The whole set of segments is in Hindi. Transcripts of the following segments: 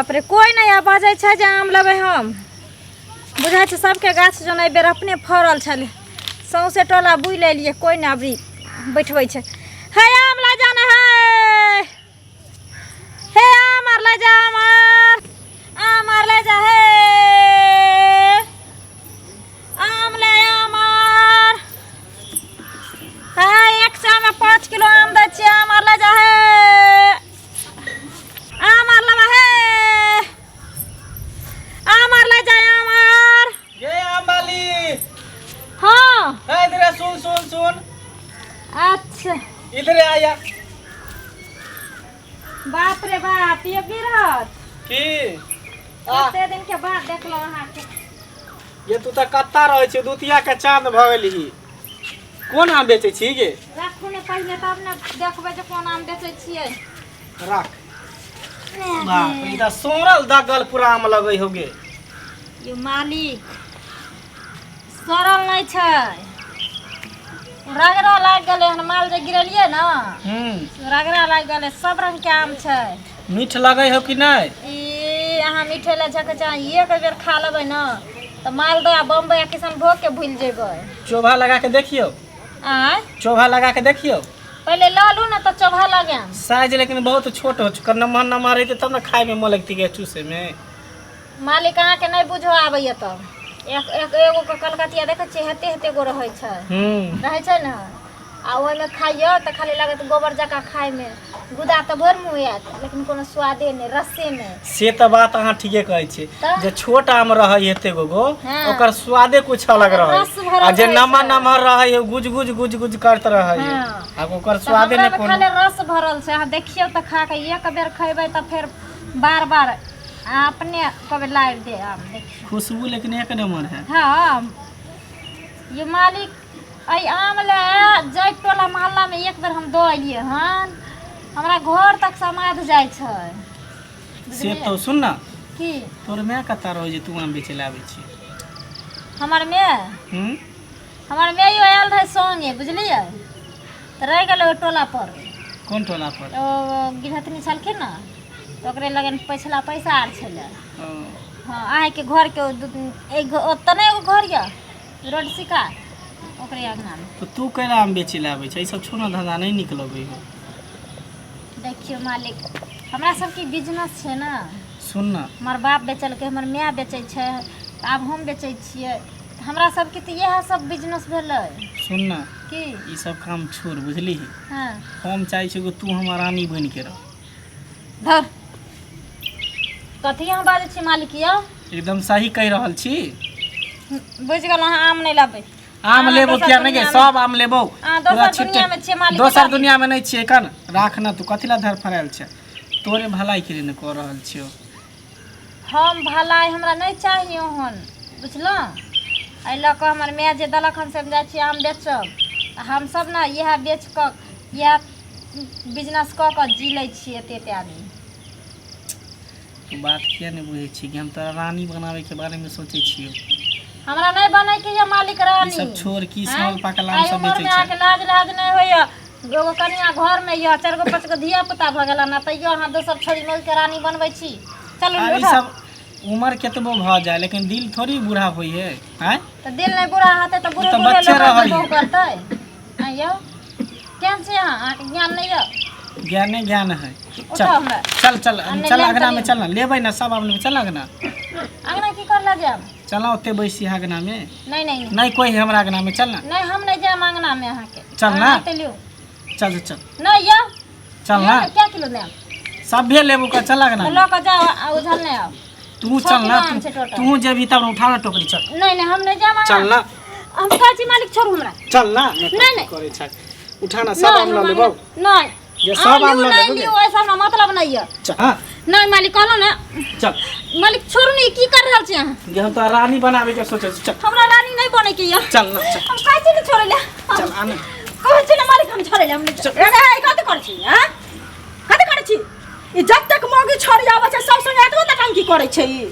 बाप रे कोई नहीं आ बाजे छै जे आम लेबै हम बुझाइ छै सबके गाछ जन एहि बेर अपने फड़ल छलै सौंसे टोला बुइ लेलिए कोई नहीं अबरी बैठबै छै हे आम ला जाना है हे आम आर ले जा आम आर ले जा हे आम ले आम आर हे एक सौ में 5 किलो आम दै छियै आम आर ले जा हे आम आर लेबा हे आम आर ले जा आम आर ये आम वाली हाँ इधर सुन सुन सुन अच्छा इधर आया बाप रे बाप ये गिरहत की कते दिन के बाद देखलो अहाँ के ये तू त कत्ता रहै छै दुतिया के चांद भ गेली कोन आम बेचै छी गे राखू ने पहिले तब ने देखबै जे कोन आम बेचै छियै राख बाप रे इधर सोरल दगल पूरा आम लगै होगे ये मालिक सरल नहीं छै रगड़ा लाग गेलै हन माल जे गिरलिए ना रगड़ा लाग गेलै सब रंग के आम छै मीठ लगै हो कि नहीं ई अहाँ मीठे ले जके चाहिए एक बेर खा लेबै ना तो मालदह बम्बई किशनभोग के भूल जेबै चोभा लगा के देखियो आय चोभा लगा के देखियो पहले ला लू ना तो चोभा लगे साइज लेकिन बहुत छोट हो चुका नमहर नमहर रहते तब ना खाए में मन लगती है चूसे में मालिक अहाँ के नहीं बुझो आबैया तब एगो के कलकतिया देखे छियै हेते हेते गो रहै छै ना आ ओहि में खाइयो तो खाली लागत गोबर जका खाए में गुदा तो भर मुँह आयत लेकिन कोनो स्वादे नहीं रसे में से तो बात अहाँ ठीके कहै छी जे छोट आम रहै हेते गो ओकर स्वादे कुछ अलग रहै आ जे नमहर नमहर रहै है गुज गुज गुज गुज करत रहै है आ ओकर स्वादे ने कोनो खाली रस भरल छै अहाँ देखियो त खा के एक बेर खैबै त फिर बार बार अपने कबे लाइव दे आम देखियो खुशबू लेकिन एक नंबर है हां ये मालिक आई आम ले जय टोला मोहल्ला में एक बेर हम दो एलिए हन हमरा घर तक समाध जाय छै से तो सुन ना की तोर मैं कता रहो जे तू आम बेचे लाबै छी हमर में हमर में यो आयल रहे संगे बुझलिए त रह गेल टोला पर कौन टोला पर ओ गिरहतनी छलखिन ना तो ओकरे लगन पैसा आर छले हाँ अहाँ के घर के एक ओतने एगो घर या रोड शिकार ओकरे अंगना में तो तू कैला आम बेचे लाबै छै ई सब छोना धंधा नहीं निक लगै हो देखियो मालिक हमरा सबके बिजनेस छै ना सुन ना हमर बाप बेचल के हमर माय बेचै छै आब हम बेचै छियै हमरा सबके तो यह सब बिजनेस भेलै सुन ना की ई सब काम छोड़ बुझली हां हम चाहे छी तू हमर रानी बन के रह धर कथी हम बाजै छी मालिक या एकदम सही कह रहल छी बुझ गेल अहाँ आम नहीं लाबै आम लेबो किया नहीं सब आम लेबो दोसर दुनिया में छियै मालिक दोसर दुनिया में नहीं छियै कन राख ना तू कथी ला धर फरायल छै तोरे भलाई के लिए न कर रहल छियो हम भलाई हमरा नहीं चाहिए हन बुझलो एहि लऽ कऽ हमर माय जे दलक हन से जाइ छी आम बेचब हम सब ना यह बेच क यह बिजनेस क के जी लै छियै एते आदमी तो बात किया नहीं बुझे छी कि हम तोरा रानी बनावे के बारे में सोचे छियो हमरा नहीं बनै के ये मालिक रानी सब छोड़ की साल पाकल आम सब बेचै छै लाज लाज नहीं होइया एगो कनिया घर में या 4 गो 5 गो धिया पुता भ गेला ना तैयो अहाँ दोसर छोड़ी मिल के रानी बनबै छी चलू ई सब उम्र केतबो भ जाए लेकिन दिल थोड़ी बूढ़ा होई है हैं तो दिल नहीं बूढ़ा होते तो बूढ़े बूढ़े लोग करते आइयो केन से अहाँ ज्ञान नहीं है ज्ञान है चल चल चल अगना में चल ना लेबै ना सब आम चल अगना अगना की कर ला जाम चलो ओते बैसी अगना में नहीं कोई हमरा अगना में चल ना नहीं हम नहीं जाम अगना में अहाँ के चल ना चल चल नहीं यो चल ना क्या किलो देम सब भी लेबो का चल अगना लो के जाओ उधर नहीं आओ तू चल ना तू जे भी तब उठा ना टोकरी चल नहीं हम नहीं जाम चल ना हम काची मालिक छोड़ हमरा चल ना नहीं करे छै उठा ना सब आम लेबो नहीं ये सब आम लेबो ऐसा ना मतलब नहीं है हां नहीं मालिक कहलो ना चल मालिक छोड़ू नहीं की कर रहल छी अहाँ जे हम तो रानी बनावे के सोचे छी चल हमरा रानी नहीं बने के ये चल ना चल हम काची नहीं छोड़े ले चल आने कहै छी ना मालिक हम छोड़े ले हम नहीं कत कर छी हां कत कर छी ई जब तक मौगी छोड़ जावे छै सब संगे एतबो तक हम की करे छै ई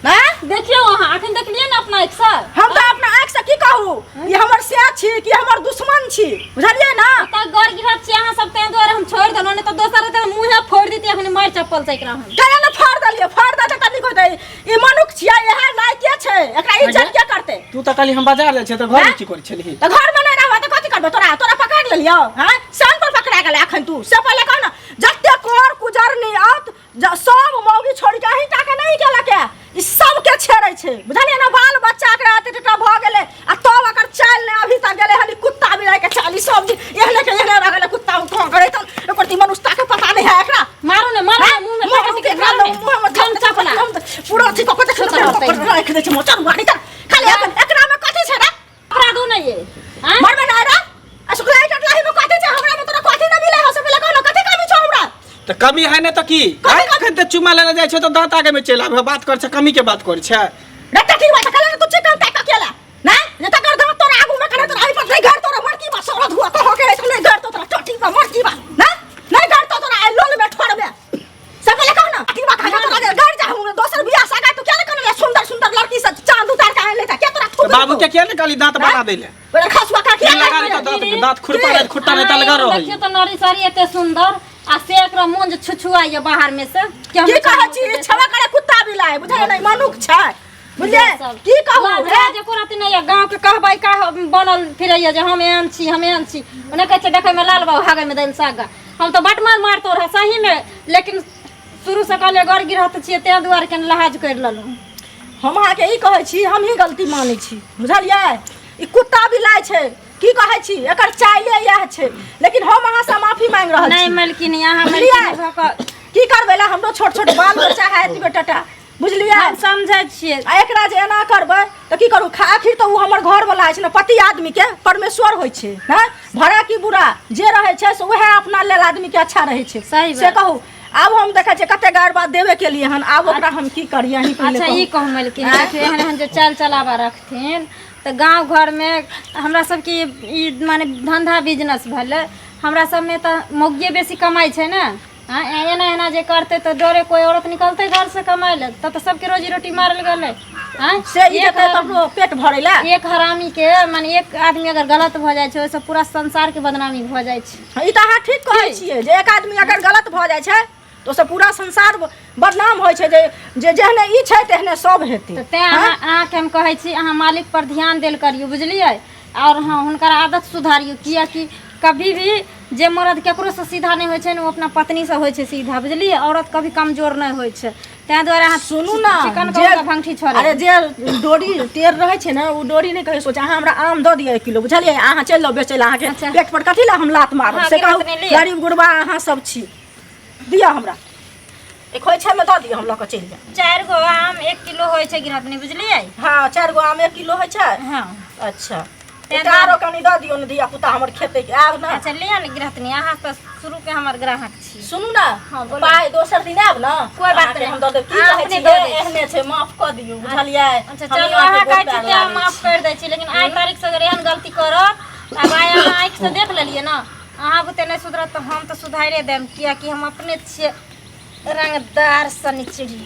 हां देखियो अहाँ अखन देखलिए ना अपना एक सर हम तो अपना आंख से की कहू कहू ये हमर से छी कि हमर दुश्मन छी बुझलिए ना त घर गिरत छी अहाँ सब ते द्वारा हम छोड़ देलो ने त दोसर त मुंहे फोड़ देती अखनी मार चप्पल से एकरा हम केना न फाड़ दलिए फाड़ द त कनी कोइ ई मनुख छिया यह लायक छै एकरा इज्जत के करते तू त काली हम बाजार जाइ छै त घर की करै छली त घर में नहीं रहबा त कथि करबो तोरा पकड़ लेलियो हां सान पर पकड़ा गेल अखन तू से पहले कह ना जत्ते कोर कुजर नहीं आत सब मौगी छोड़ के ही टाके नहीं केला के ई सब के छेड़ै छै बुझलिए ना बाल बच्चा के रात टेटा भ गेले आ तो अगर चाल ने अभी तक गेले हनी कुत्ता बिलाई के चाली सब एहने के एहने रह गेले कुत्ता को करे त ओकर ती मनुष्यता के पता नहीं है एकरा मारो ने मुंह में पकड़ के खा लो मुंह में धम चपला पूरा थी को देख रख दे छ मोचर गाड़ी त खाली एकरा में कथि छै रे अपराध नहीं है हां मर में ना रे असुखलाई टटलाही में कथि छै हमरा में तोरा कथि न मिले हो से पहले कहलो कथि कमी छ हमरा त कमी है ने त की अखन त चुमा लेने जाइ छै त दांत आगे में चल आबे बात कर छ कमी के बात कर छ रट्टा ठीक बात कले तू चिकन तक अकेला ना जे तक कर दांत तोरा आगू में करे तोरा आई पर नहीं घर तोरा मर की बा सौरत हुआ तो हो के नहीं घर तो तोरा चोटी पर मर की बा ना नहीं घर तो तोरा लोल में ठोड़बे सब पहले कह ना ठीक बात है तोरा घर जा हम दोसर बियाह सगा तू क्या करले सुंदर सुंदर लड़की से चांद उतार के लेता क्या तोरा ठोक बाबू के क्या ने काली दांत बना देले ओरे खसवा का क्या लगा रे दांत खुरपा ने त लगा रहो देखियो त नारी सारी एते सुंदर आ से एकरा मुंह जे छुछुआइए बाहर में से की कहै छी छवा करे कुत्ता बिलाय बुझै नहीं मनुख छै बुझले की कहू रे जे कोरात नहीं गांव के कहबै का बनल फिरैया जे हम एहन छी ओने कहै छै देखै में लाल बाबू हागे में दैल सागा हम तो बटमार मारतो रह सही में लेकिन शुरू से कहले घर गिरहत छिए ते दुआर के लहाज कर ललु हम अहाँ के ई कहै छी हम ही गलती मानै छी बुझलिए ई कुत्ता बिलाय छै की कहै छी एकर चाइले यह छै लेकिन हम अहाँ से माफी मांग रहल छी नहीं मलकिन यहाँ मलकिन की करबै ला हमरो छोट छोट बाल बच्चा है ती बेटा बुझलिए हम समझै छियै आ एकरा जे एना करबै त की करू आखिर तो उ हमर घर वाला छै न पति आदमी के परमेश्वर होय छै ना भरा की बुरा जे रहै छै से वह अपना लेल आदमी के अच्छा रहै छै सही से कहू अब हम देखै छै कते गार बात देवे के लिए हन अब ओकरा हम की करिए ही पहले अच्छा ई कहू मलकिन एहन एहन जे चाल चलावा रखथिन तो गांव घर में हमरा सबके ई माने धंधा बिजनेस भले हमरा सब में तो मौगिए बेसी कमाई छै ना हां एना एना जे करते तो डरे कोई औरत निकलते घर से कमाई ले तब तो सबके रोजी रोटी मारल गेले हां से ई त अपनो पेट भरेला एक हरामी के माने एक आदमी अगर गलत भ जाय छै ओसे पूरा संसार के बदनामी भ जाय छै ई त अहाँ ठीक कहै छियै जे एक आदमी अगर गलत भ जाय छै तो से पूरा संसार बदनाम होय छै जे जेहने ई छै तेहने सब हेतै त अहाँ के हम कहै छी अहाँ मालिक पर ध्यान देल करियो बुझलियै और हां हुनकर आदत सुधारियो किया कि कभी भी जे मर्द केकरो से सीधा नहीं होय छै न अपना पत्नी से होय छै सीधा बुझलियै औरत कभी कमजोर नहीं होय छै तै द्वारा अहाँ सुनू ना चिकन का भंगठी छोड़े अरे जे डोरी टेर रहै छै ना उ डोरी नहीं कहे सोच अहाँ हमरा आम द दिय 1 किलो बुझलियै अहाँ चल लो बेचै ला अहाँ के पेट पर कथि ला हम लात मारब से कहू गरीब गुरबा अहाँ सब छी दिया हमरा एक खोइछा में द दिय हम ल के चल जा 4 गो आम 1 किलो होय छै गिरहत नहीं बुझलियै हां 4 गो आम 1 किलो होय छै हां अच्छा तारो कनी द दियो न दिया पुता हमर खेते के आब ना अच्छा लिया न गिरहत नहीं अहाँ तो शुरू के हमर ग्राहक छी सुनू ना पाई दोसर दिन आब ना कोई बात नहीं हम द देब की कहै छी एहने छै माफ क दियौ बुझलियै अच्छा चलो अहाँ कहै छी कि हम माफ कर दै छी लेकिन आइ तारीख से अगर एहन गलती करब अब आइ अहाँ आँख से देख लेलिए ना अहाँ बुते नहीं सुधरत तो हम तो सुधारे देम किया कि हम अपने छिए रंगदार सनिचरी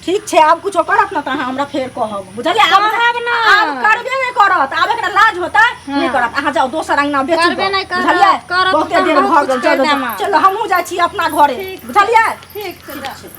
ठीक छै आब कुछ करत ना त अहाँ हमरा फेर कहब बुझलियै कहब ना आब करबे नहीं करत आब एकरा लाज होता नहीं करत अहाँ जाओ दोसर अंगना बेचू करबे नहीं करत बुझलियै करत बहुते देर भ गेल चलो हमहू जाइ छी अपना घरे बुझलियै ठीक छै